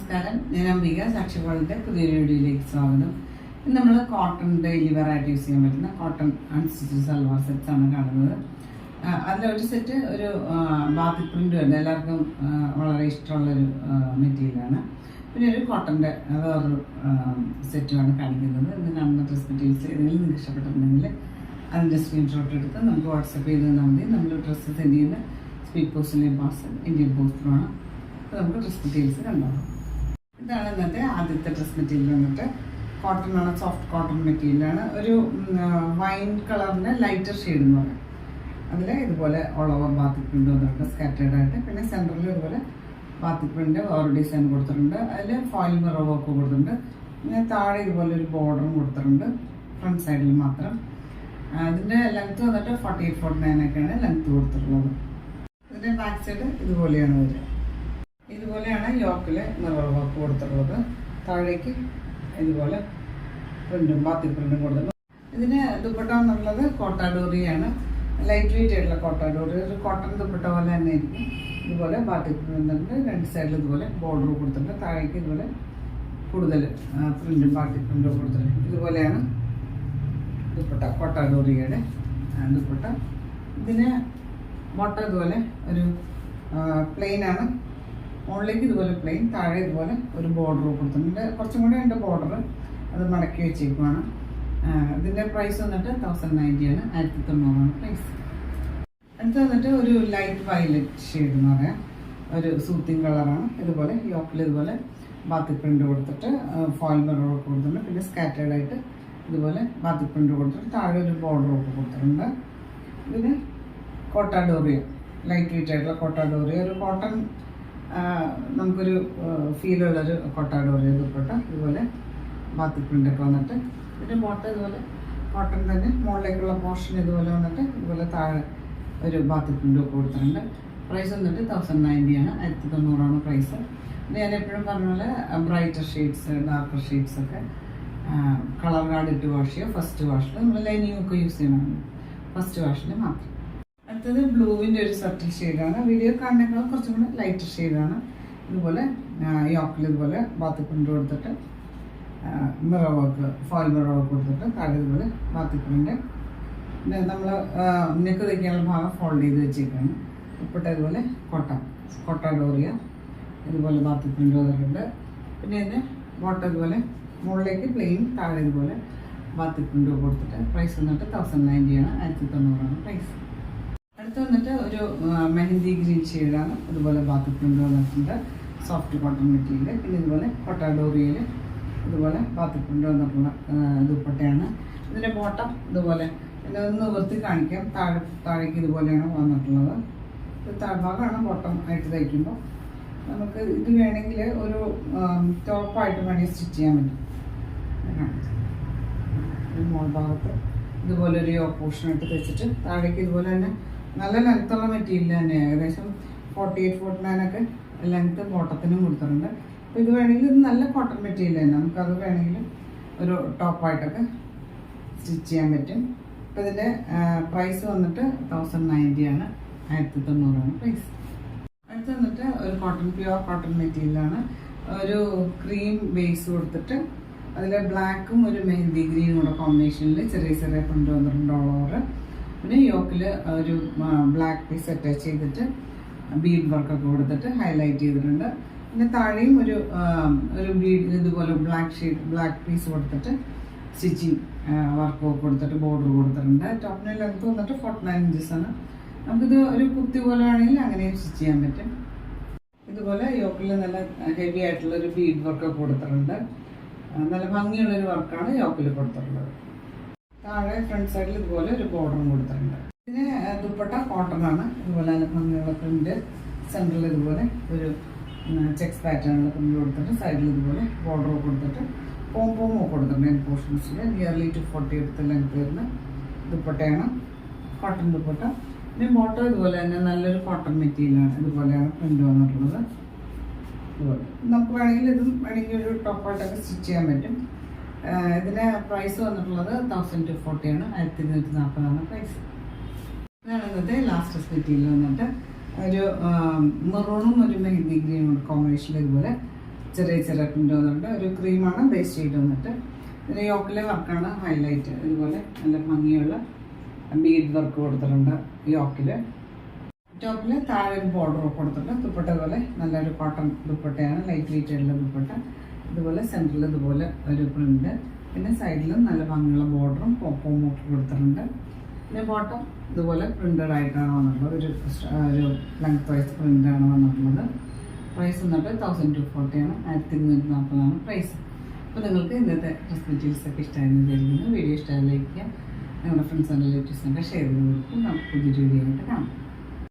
നമസ്കാരം, ഞാൻ അംബിക സാക്ഷിപാളിന്റെ പുതിയൊരു വീഡിയോയിലേക്ക് സ്വാഗതം. ഇന്ന് നമ്മൾ കോട്ടൺ ഡെയിലി വെയർ ആയിട്ട് യൂസ് ചെയ്യാൻ പറ്റുന്ന കോട്ടൺ അൺസ്റ്റിച്ച് സൽവാർ സെറ്റ്സ് ആണ് കാണുന്നത്. അതിലൊരു സെറ്റ് ഒരു ബാത്തിക് പ്രിന്റ് ഉണ്ട്, എല്ലാവർക്കും വളരെ ഇഷ്ടമുള്ളൊരു മെറ്റീരിയലാണ്. പിന്നെ ഒരു കോട്ടൻ്റെ വേറൊരു സെറ്റുമാണ് കാണിക്കുന്നത്. ഇന്ന് കാണുന്ന ഡ്രസ് മെറ്റീരിയൽസ് ഏതെങ്കിലും നിങ്ങൾക്ക് ഇഷ്ടപ്പെട്ടിട്ടുണ്ടെങ്കിൽ അതിൻ്റെ സ്ക്രീൻഷോട്ട് എടുത്ത് നമുക്ക് വാട്സപ്പ് ചെയ്ത് തന്നാൽ മതി. നമ്മൾ ഡ്രസ്സ് സെൻഡ് ചെയ്യുന്ന സ്പീഡ് പോസ്റ്റിലെ പാസ് ഇന്ത്യൻ പോസ്റ്റിലാണ്. അപ്പോൾ നമുക്ക് ഡ്രസ് മെറ്റീരിയൽസ് കണ്ടാകും. ഇതാണ് ഇന്നത്തെ ആദ്യത്തെ ഡ്രസ് മെറ്റീരിയൽ വന്നിട്ട് കോട്ടൺ ആണ്, സോഫ്റ്റ് കോട്ടൺ മെറ്റീരിയലാണ്. ഒരു വൈൻ കളറിൻ്റെ ലൈറ്റർ ഷെയ്ഡ് എന്ന് പറയും. അതിൽ ഇതുപോലെ ഓൾ ഓവർ ബാത്തിക് പ്രിന്റ് വന്നിട്ടുണ്ട് സ്കാറ്റേർഡ് ആയിട്ട്. പിന്നെ സെൻറ്ററിൽ ഇതുപോലെ ബാത്തിക് പ്രിന്റ് വേറെ ഡിസൈൻ കൊടുത്തിട്ടുണ്ട്. അതിൽ ഫോയിൽ മിറർ വർക്ക് കൊടുത്തിട്ടുണ്ട്. പിന്നെ താഴെ ഇതുപോലെ ഒരു ബോർഡറും കൊടുത്തിട്ടുണ്ട് ഫ്രണ്ട് സൈഡിൽ മാത്രം. അതിൻ്റെ ലെങ്ത്ത് വന്നിട്ട് 48-49 ഒക്കെയാണ് ലെങ്ത്ത് കൊടുത്തിട്ടുള്ളത്. ഇതിൻ്റെ ബാക്ക് സൈഡ് ഇതുപോലെയാണ് വരിക. ഇതുപോലെയാണ് യോക്കിൽ മിറർ വർക്ക് കൊടുത്തിട്ടുള്ളത്. താഴേക്ക് ഇതുപോലെ പ്രിന്റും ബാത്തിക് പ്രിന്റും കൊടുത്തിട്ടുണ്ട്. ഇതിന് ദുപ്പട്ട എന്നുള്ളത് കോട്ടാഡോറിയാണ്, ലൈറ്റ് വെയിറ്റ് ആയിട്ടുള്ള കോട്ടാഡോറി. ഒരു കോട്ടൺ ദുപ്പട്ട പോലെ തന്നെ ആയിരിക്കും. ഇതുപോലെ ബാത്തിക് പ്രിന്റ് രണ്ട് സൈഡിൽ ഇതുപോലെ ബോർഡർ കൊടുത്തിട്ടുണ്ട്. താഴേക്ക് ഇതുപോലെ കൂടുതൽ പ്രിന്റും ബാത്തിക് പ്രിന്റും കൊടുത്തിട്ടുണ്ട്. ഇതുപോലെയാണ് ദുപ്പട്ട, കോട്ടാഡോറിയുടെ ദുപ്പട്ട. ഇതിന് ബോട്ടം ഇതുപോലെ ഒരു പ്ലെയിൻ ആണ്, മുകളിലേക്ക് ഇതുപോലെ പ്ലെയിൻ, താഴെ ഇതുപോലെ ഒരു ബോർഡർ കൊടുത്തിട്ടുണ്ട്. കുറച്ചും കൂടെ ഉണ്ട് ബോർഡർ, അത് മടക്കി വെച്ചേക്കുവാണ്. ഇതിൻ്റെ പ്രൈസ് വന്നിട്ട് 1090 ആണ്, 1900 പ്രൈസ്. അടുത്ത് വന്നിട്ട് ഒരു ലൈറ്റ് വയലറ്റ് ഷെയ്ഡ് എന്ന് പറയാം, ഒരു സൂത്തിങ് കളറാണ്. ഇതുപോലെ യോക്കിൽ ഇതുപോലെ ബാത്തിക് പ്രിന്റ് കൊടുത്തിട്ട് ഫോയിൽ മിറർ കൊടുത്തിട്ടുണ്ട്. പിന്നെ സ്കാറ്റേർഡ് ആയിട്ട് ഇതുപോലെ ബാത്തിക് പ്രിന്റ് കൊടുത്തിട്ട് താഴെ ഒരു ബോർഡർ ഒക്കെ കൊടുത്തിട്ടുണ്ട്. ഇതിന് കോട്ടാഡോറിയ, ലൈറ്റ് വെയിറ്റ് ആയിട്ടുള്ള കോട്ടാഡോറിയ, ഒരു കോട്ടൺ നമുക്കൊരു ഫീലുള്ളൊരു കോട്ടാഡോറിയ ദുപ്പട്ട. ഇതുപോലെ ബാത്തിക് പ്രിൻ്റൊക്കെ വന്നിട്ട് ഇതിൻ്റെ ബോട്ടം ഇതുപോലെ കോട്ടൺ തന്നെ, മുകളിലേക്കുള്ള പോർഷൻ ഇതുപോലെ വന്നിട്ട് ഇതുപോലെ താഴെ ഒരു ബാത്തിക് പ്രിൻ്റൊക്കെ കൊടുത്തിട്ടുണ്ട്. പ്രൈസ് വന്നിട്ട് 1090 ആണ്, 1900 പ്രൈസ്. ഞാൻ എപ്പോഴും പറഞ്ഞ പോലെ ബ്രൈറ്റർ ഷെയ്ഡ്സ്, ഡാർക്കർ ഷെയ്ഡ്സ് ഒക്കെ കളർ കാർഡ് ഇട്ട് വാഷ് ചെയ്യുക. ഫസ്റ്റ് വാഷിൽ നമ്മൾ ലൈനിങ് ഒക്കെ യൂസ് ചെയ്യണം, ഫസ്റ്റ് വാഷിൽ മാത്രം. അടുത്തത് ബ്ലൂവിൻ്റെ ഒരു സട്ടിൽ ഷെയ്ഡാണ്. വീഡിയോ കാണുന്നതിനേക്കാളും കുറച്ചും കൂടെ ലൈറ്റർ ഷെയ്ഡാണ്. ഇതുപോലെ യോക്കിൽ ഇതുപോലെ ബാത്തിക് പ്രിന്റ് കൊടുത്തിട്ട് mirror work, foil mirror work കൊടുത്തിട്ട് താഴെ ഇതുപോലെ ബാത്തിക് പ്രിന്റ്. പിന്നെ നമ്മൾ നെക്ക് തയ്ക്കാനുള്ള ഭാഗം ഫോൾഡ് ചെയ്ത് വെച്ചേക്കാണ്. ഉൾപ്പെട്ട ഇതുപോലെ കോട്ടാഡോറിയ ഇതുപോലെ ബാത്തിക് പ്രിന്റ് വന്നിട്ടുണ്ട്. പിന്നെ ഇതിന് ബോട്ടം ഇതുപോലെ മുകളിലേക്ക് പ്ലെയിൻ, താഴെ ഇതുപോലെ ബാത്തിക് പ്രിന്റ് കൊടുത്തിട്ട് പ്രൈസ് വന്നിട്ട് 1090 ആണ്, 1900 പ്രൈസ്. അടുത്ത് വന്നിട്ട് ഒരു മെഹന്തി ഗ്രീൻ ഷെയ്ഡാണ്. ഇതുപോലെ ബാത്തിക് പ്രിന്റ് വന്നിട്ടുണ്ട്, സോഫ്റ്റ് കോട്ടൺ മെറ്റീരിയൽ. പിന്നെ ഇതുപോലെ കോട്ടാഡോറിയയിൽ ഇതുപോലെ ബാത്തിക് പ്രിന്റ് വന്നിട്ടുള്ള ദുപ്പട്ടയാണ്. ഇതിൻ്റെ ബോട്ടം ഇതുപോലെ ഒന്ന് വൃത്തി കാണിക്കാം. താഴേക്ക് ഇതുപോലെയാണ് വന്നിട്ടുള്ളത്. ഇത് താഴ്ഭാഗമാണ് ബോട്ടം ആയിട്ട് തയ്ക്കുമ്പോൾ. നമുക്ക് ഇത് വേണമെങ്കിൽ ഒരു ടോപ്പായിട്ട് വേണമെങ്കിൽ സ്റ്റിച്ച് ചെയ്യാൻ പറ്റും. മോൾ ഭാഗത്ത് ഇതുപോലെ ഒരു പോർഷൻ ഇട്ട് തയ്ച്ചിട്ട് താഴേക്ക് ഇതുപോലെ തന്നെ നല്ല ലെങ്ത്തുള്ള മെറ്റീരിയൽ തന്നെ, ഏകദേശം 48-49 ഒക്കെ ലെങ്ത്ത് ബോട്ടത്തിനും കൊടുത്തിട്ടുണ്ട്. അപ്പോൾ ഇത് വേണമെങ്കിൽ ഇത് നല്ല കോട്ടൺ മെറ്റീരിയൽ തന്നെ, നമുക്കത് വേണമെങ്കിൽ ഒരു ടോപ്പായിട്ടൊക്കെ സ്റ്റിച്ച് ചെയ്യാൻ പറ്റും. അപ്പോൾ ഇതിൻ്റെ പ്രൈസ് വന്നിട്ട് 1090 ആണ്, 1900 പ്രൈസ്. അടുത്ത് വന്നിട്ട് ഒരു കോട്ടൺ, പ്യുവർ കോട്ടൺ മെറ്റീരിയലാണ്. ഒരു ക്രീം ബേസ് കൊടുത്തിട്ട് അതിൽ ബ്ലാക്കും ഒരു മെഹന്തി ഗ്രീനും കൂടെ കോമ്പിനേഷനിൽ ചെറിയ ചെറിയ പ്രിന്റ് വന്നിട്ടുണ്ട് ഓൾ ഓവർ. പിന്നെ യോക്കിൽ ഒരു ബ്ലാക്ക് പീസ് അറ്റാച്ച് ചെയ്തിട്ട് ബീഡ് വർക്കൊക്കെ കൊടുത്തിട്ട് ഹൈലൈറ്റ് ചെയ്തിട്ടുണ്ട്. പിന്നെ താഴെയും ഒരു ബീഡ് ഇതുപോലെ ബ്ലാക്ക് പീസ് കൊടുത്തിട്ട് സ്റ്റിച്ചിങ് വർക്കൊക്കെ കൊടുത്തിട്ട് ബോർഡർ കൊടുത്തിട്ടുണ്ട്. ടോപ്പിന് ലെങ്ത് വന്നിട്ട് 49 ഇഞ്ചസ് ആണ്. നമുക്കിത് ഒരു കുത്തി പോലെ വേണമെങ്കിൽ അങ്ങനെയും സ്റ്റിച്ച് ചെയ്യാൻ പറ്റും. ഇതുപോലെ യോക്കിൽ നല്ല ഹെവി ആയിട്ടുള്ള ഒരു ബീഡ് വർക്കൊക്കെ കൊടുത്തിട്ടുണ്ട്. നല്ല ഭംഗിയുള്ളൊരു വർക്കാണ് യോക്കിൽ കൊടുത്തിട്ടുള്ളത്. താഴെ ഫ്രണ്ട് സൈഡിൽ ഇതുപോലെ ഒരു ബോർഡറും കൊടുത്തിട്ടുണ്ട്. ഇതിന് ദുപ്പട്ട കോട്ടൺ ആണ്. ഇതുപോലെ നല്ല ഭംഗിയുള്ള പ്രിന്റ്, സെൻറ്ററിൽ ഇതുപോലെ ഒരു ചെക്സ് പാറ്റേണുള്ള പ്രിന്റ് കൊടുത്തിട്ട് സൈഡിൽ ഇതുപോലെ ബോർഡർ കൊടുത്തിട്ട് പോംപോമോ കൊടുത്തിട്ടുണ്ട്. നെക്ക് പോർഷൻസിൽ നിയർലി 240 എടുത്ത ലെങ്ത് വരുന്ന ദുപ്പട്ടയാണ്, കോട്ടൺ ദുപ്പട്ട. പിന്നെ ബോട്ടം ഇതുപോലെ തന്നെ നല്ലൊരു കോട്ടൺ മെറ്റീരിയലാണ്. ഇതുപോലെയാണ് പ്രിന്റ് വന്നിട്ടുള്ളത്. ഇതുപോലെ നമുക്ക് വേണമെങ്കിൽ ഇതും വേണമെങ്കിൽ ഒരു ടോപ്പായിട്ടൊക്കെ സ്റ്റിച്ച് ചെയ്യാൻ പറ്റും. ഇതിന് പ്രൈസ് വന്നിട്ടുള്ളത് 1240 ആണ്, 1240 പ്രൈസ്. ഇതാണ് ഇന്നത്തെ ലാസ്റ്റ് മെറ്റീരിയൽ വന്നിട്ട് ഒരു മെറൂണും ഒരു മെഹന്തി ഗ്രീനും കോമ്പിനേഷനിൽ ഇതുപോലെ ചെറിയ ചെറിയ പ്രിൻ്റ് വന്നിട്ട് ഒരു ക്രീമാണ് ബേസ് ചെയ്ത് വന്നിട്ട് ഇതിന് യോക്കിലെ വർക്കാണ് ഹൈലൈറ്റ്. ഇതുപോലെ നല്ല ഭംഗിയുള്ള ബീഡ് വർക്ക് കൊടുത്തിട്ടുണ്ട് യോക്കിൽ. ടോപ്പിൽ താഴെ ഒരു ബോർഡർ കൊടുത്തിട്ടുണ്ട്. ദുപ്പട്ട പോലെ നല്ലൊരു കോട്ടൺ ദുപ്പട്ടയാണ്, ലൈറ്റ് വെയിറ്റ് ആയിട്ടുള്ള ദുപ്പട്ട. ഇതുപോലെ സെൻറ്ററിൽ ഇതുപോലെ ഒരു പ്രിന്റ്, പിന്നെ സൈഡിലും നല്ല ഭംഗിയുള്ള ബോർഡറും പോപ്പും ഒക്കെ കൊടുത്തിട്ടുണ്ട്. പിന്നെ ബോട്ടം ഇതുപോലെ പ്രിന്റഡ് ആയിട്ടാണ് വന്നിട്ടുള്ളത്. ഒരു ലെങ്ത് വൈസ് പ്രിന്റാണ് വന്നിട്ടുള്ളത്. പ്രൈസ് വന്നിട്ട് 1240 ആണ്, 1340 പ്രൈസ്. അപ്പോൾ നിങ്ങൾക്ക് ഇന്നത്തെ ഡ്രസ് മെറ്റീരിയൽസ് ഒക്കെ ഇഷ്ടമായിരുന്നു വിചാരിക്കുന്നു. വീഡിയോ ഇഷ്ടമായി ലൈക്ക് ചെയ്യുക, നിങ്ങളുടെ ഫ്രണ്ട്സ് ആൻഡ് റിലേറ്റീവ്സിനൊക്കെ ഷെയർ ചെയ്ത് കൊടുക്കും. നമുക്ക് പുതിയൊരു വീഡിയോ ആയിട്ട് കാണാം.